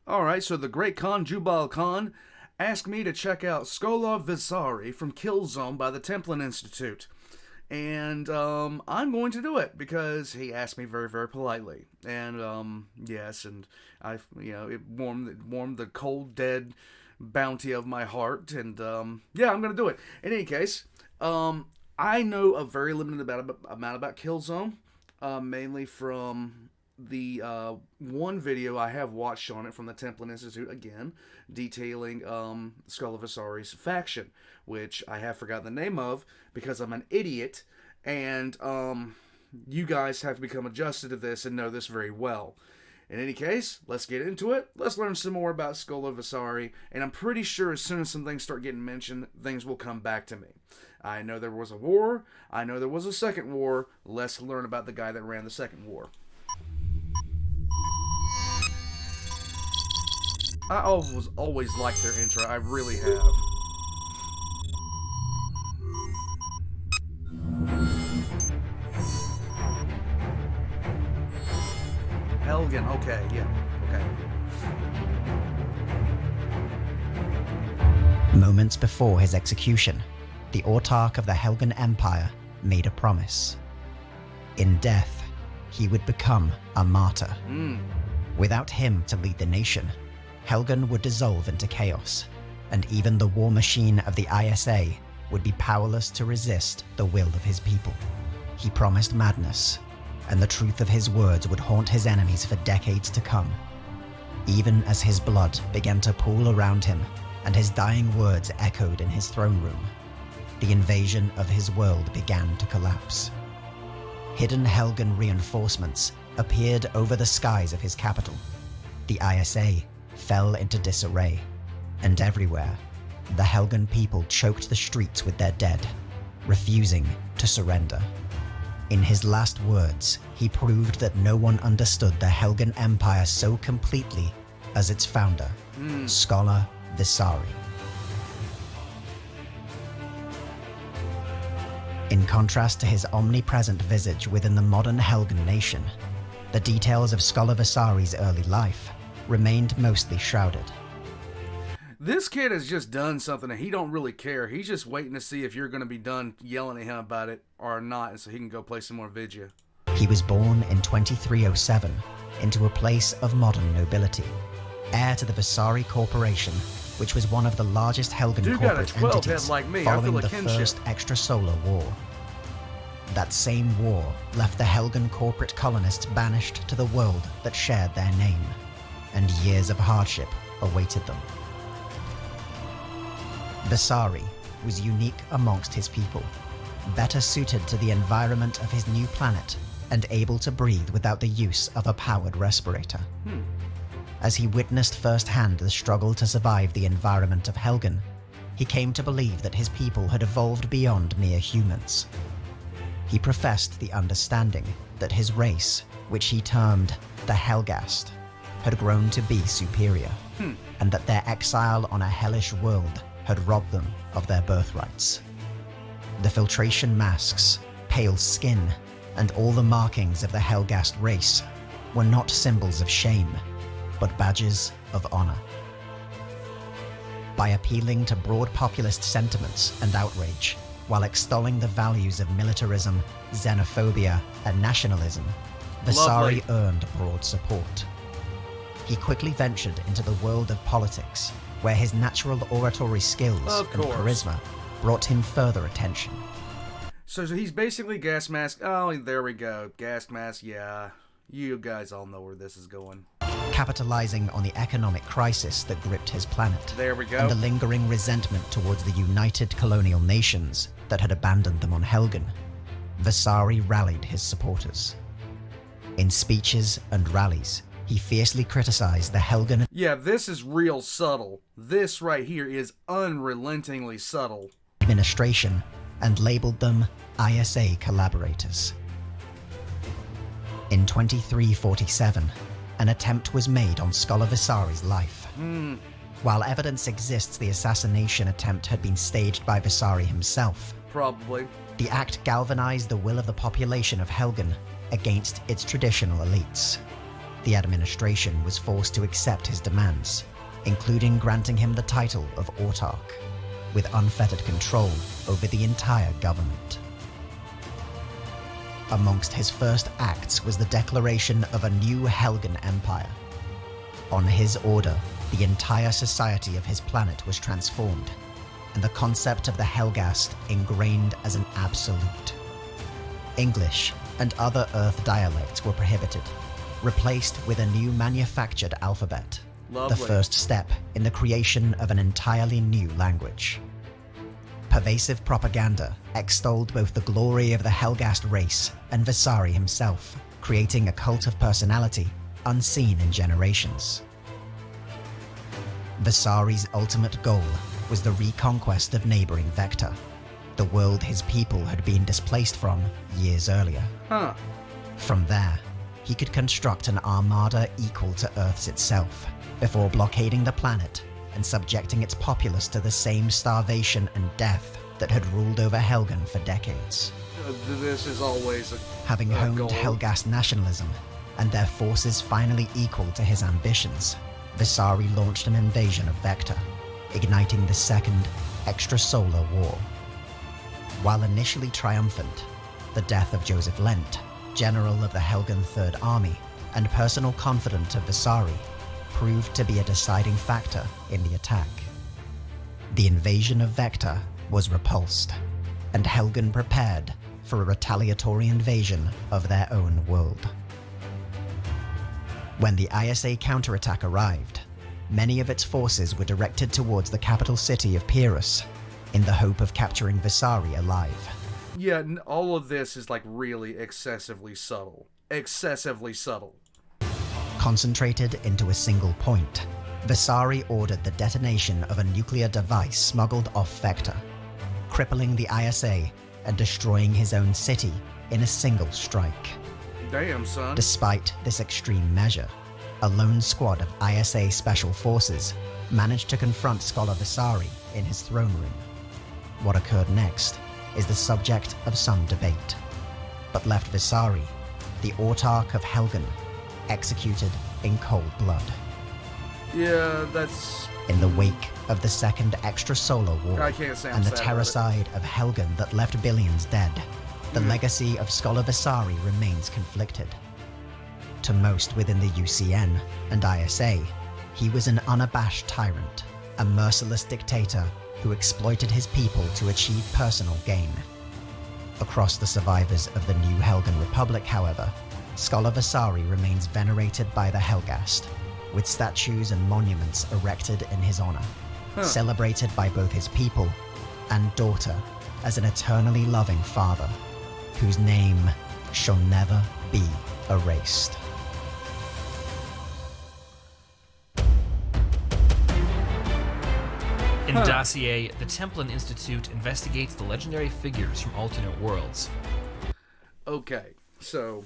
Alright, so the great Khan Jubal Khan asked me to check out Scolar Visari from Killzone by the Templin Institute. And I'm going to do it because he asked me very, very politely. And yes, and it warmed the cold, dead bounty of my heart. And yeah, I'm going to do it. In any case, I know a very limited amount about Killzone, mainly from the one video I have watched on it from the Templin Institute, again, detailing Skull of Visari's faction, which I have forgotten the name of because I'm an idiot, and you guys have to become adjusted to this and know this very well. In any case, let's get into it. Let's learn some more about Skull of Visari, and I'm pretty sure as soon as some things start getting mentioned, things will come back to me. I know there was a war. I know there was a second war. Let's learn about the guy that ran the second war. I always liked their intro. I really have. Helgen, okay, yeah, okay. Moments before his execution, the autarch of the Helgen Empire made a promise. In death, he would become a martyr. Without him to lead the nation, Helgen would dissolve into chaos, and even the war machine of the ISA would be powerless to resist the will of his people. He promised madness, and the truth of his words would haunt his enemies for decades to come. Even as his blood began to pool around him, and his dying words echoed in his throne room, the invasion of his world began to collapse. Hidden Helgen reinforcements appeared over the skies of his capital. The ISA fell into disarray, and everywhere, the Helgen people choked the streets with their dead, refusing to surrender. In his last words, he proved that no one understood the Helgen Empire so completely as its founder, Scolar Visari. In contrast to his omnipresent visage within the modern Helgen nation, the details of Scolar Visari's early life remained mostly shrouded. This kid has just done something and he don't really care. He's just waiting to see if you're going to be done yelling at him about it or not, so he can go play some more Vidya. He was born in 2307 into a place of modern nobility, heir to the Visari Corporation, which was one of the largest Helgen corporate entities following the first extrasolar war. That same war left the Helgen corporate colonists banished to the world that shared their name, and years of hardship awaited them. Visari was unique amongst his people, better suited to the environment of his new planet and able to breathe without the use of a powered respirator. As he witnessed firsthand the struggle to survive the environment of Helgen, he came to believe that his people had evolved beyond mere humans. He professed the understanding that his race, which he termed the Helghast, had grown to be superior, and that their exile on a hellish world had robbed them of their birthrights. The filtration masks, pale skin, and all the markings of the Helghast race were not symbols of shame, but badges of honor. By appealing to broad populist sentiments and outrage, while extolling the values of militarism, xenophobia, and nationalism, Visari earned broad support. He quickly ventured into the world of politics, where his natural oratory skills and charisma brought him further attention. So he's basically gas mask. Oh, there we go. Gas mask, yeah. You guys all know where this is going. Capitalizing on the economic crisis that gripped his planet. There we go. And the lingering resentment towards the united colonial nations that had abandoned them on Helgen, Visari rallied his supporters. In speeches and rallies, he fiercely criticized the Helgen. Yeah, this is real subtle. This right here is unrelentingly subtle. Administration, and labeled them ISA collaborators. In 2347, an attempt was made on Scolar Visari's life. While evidence exists the assassination attempt had been staged by Visari himself, probably, the act galvanized the will of the population of Helgen against its traditional elites. The administration was forced to accept his demands, including granting him the title of autarch, with unfettered control over the entire government. Amongst his first acts was the declaration of a new Helgen Empire. On his order, the entire society of his planet was transformed, and the concept of the Helghast ingrained as an absolute. English and other Earth dialects were prohibited, replaced with a new manufactured alphabet, Lovely. the first step in the creation of an entirely new language. Pervasive propaganda extolled both the glory of the Helghast race and Visari himself, creating a cult of personality unseen in generations. Visari's ultimate goal was the reconquest of neighboring Vector, the world his people had been displaced from years earlier. From there, he could construct an armada equal to Earth's itself, before blockading the planet and subjecting its populace to the same starvation and death that had ruled over Helgen for decades. This is always a Having honed goal. Helghast nationalism, and their forces finally equal to his ambitions, Visari launched an invasion of Vector, igniting the Second Extrasolar War. While initially triumphant, the death of Joseph Lent, general of the Helgen Third Army and personal confidant of Visari, proved to be a deciding factor in the attack. The invasion of Vector was repulsed, and Helgen prepared for a retaliatory invasion of their own world. When the ISA counterattack arrived, many of its forces were directed towards the capital city of Pyrrhus, in the hope of capturing Visari alive. Yeah, all of this is like really excessively subtle. Excessively subtle. Concentrated into a single point, Visari ordered the detonation of a nuclear device smuggled off Vector, crippling the ISA and destroying his own city in a single strike. Damn, son. Despite this extreme measure, a lone squad of ISA special forces managed to confront Scolar Visari in his throne room. What occurred next is the subject of some debate, but left Visari, the autarch of Helgen, executed in cold blood. Yeah, that's... In the wake of the Second Extrasolar War I can't say I'm and the sad about it. terracide of Helgen that left billions dead, the legacy of Scolar Visari remains conflicted. To most within the UCN and ISA, he was an unabashed tyrant, a merciless dictator who exploited his people to achieve personal gain. Across the survivors of the new Helgen Republic, however, Scolar Visari remains venerated by the Helghast, with statues and monuments erected in his honor, celebrated by both his people and daughter as an eternally loving father, whose name shall never be erased. In Dossier, the Templin Institute investigates the legendary figures from alternate worlds. Okay, so...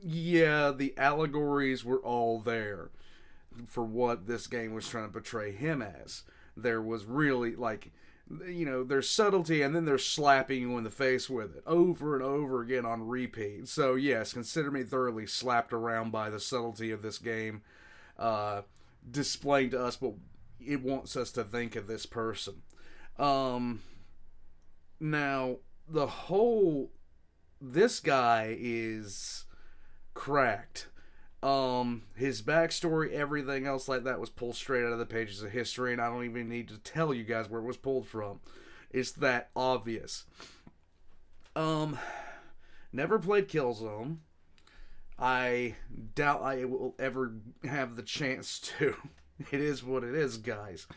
yeah, the allegories were all there for what this game was trying to portray him as. There was really, like, you know, there's subtlety, and then there's slapping you in the face with it over and over again on repeat. So yes, consider me thoroughly slapped around by the subtlety of this game, displaying to us what it wants us to think of this person. Now, this guy is cracked. His backstory, everything else like that was pulled straight out of the pages of history, and I don't even need to tell you guys where it was pulled from. It's that obvious. Never played Killzone. I doubt I will ever have the chance to. It is what it is, guys.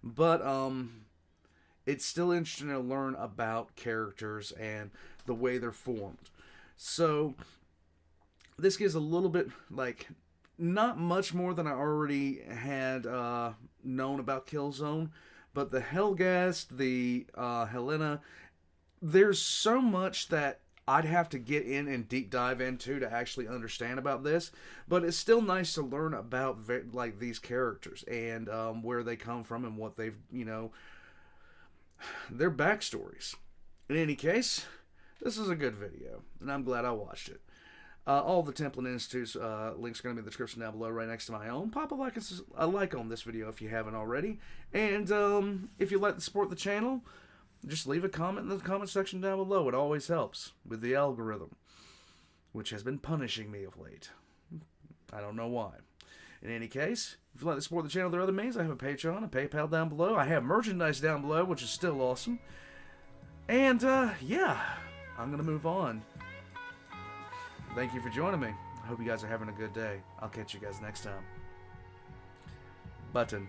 But, it's still interesting to learn about characters and the way they're formed. So, this gives a little bit, like, not much more than I already had known about Killzone, but the Helghast, the Helena, there's so much that I'd have to get in and deep dive into to actually understand about this, but it's still nice to learn about, like, these characters and where they come from and what they've, you know, their backstories. In any case, this is a good video, and I'm glad I watched it. All the Templin Institute's links are going to be in the description down below, right next to my own. Pop a like on this video if you haven't already. And if you'd like to support the channel, just leave a comment in the comment section down below. It always helps with the algorithm, which has been punishing me of late. I don't know why. In any case, if you'd like to support the channel, there are other means. I have a Patreon, a PayPal down below. I have merchandise down below, which is still awesome. And, yeah, I'm going to move on. Thank you for joining me. I hope you guys are having a good day. I'll catch you guys next time. Button.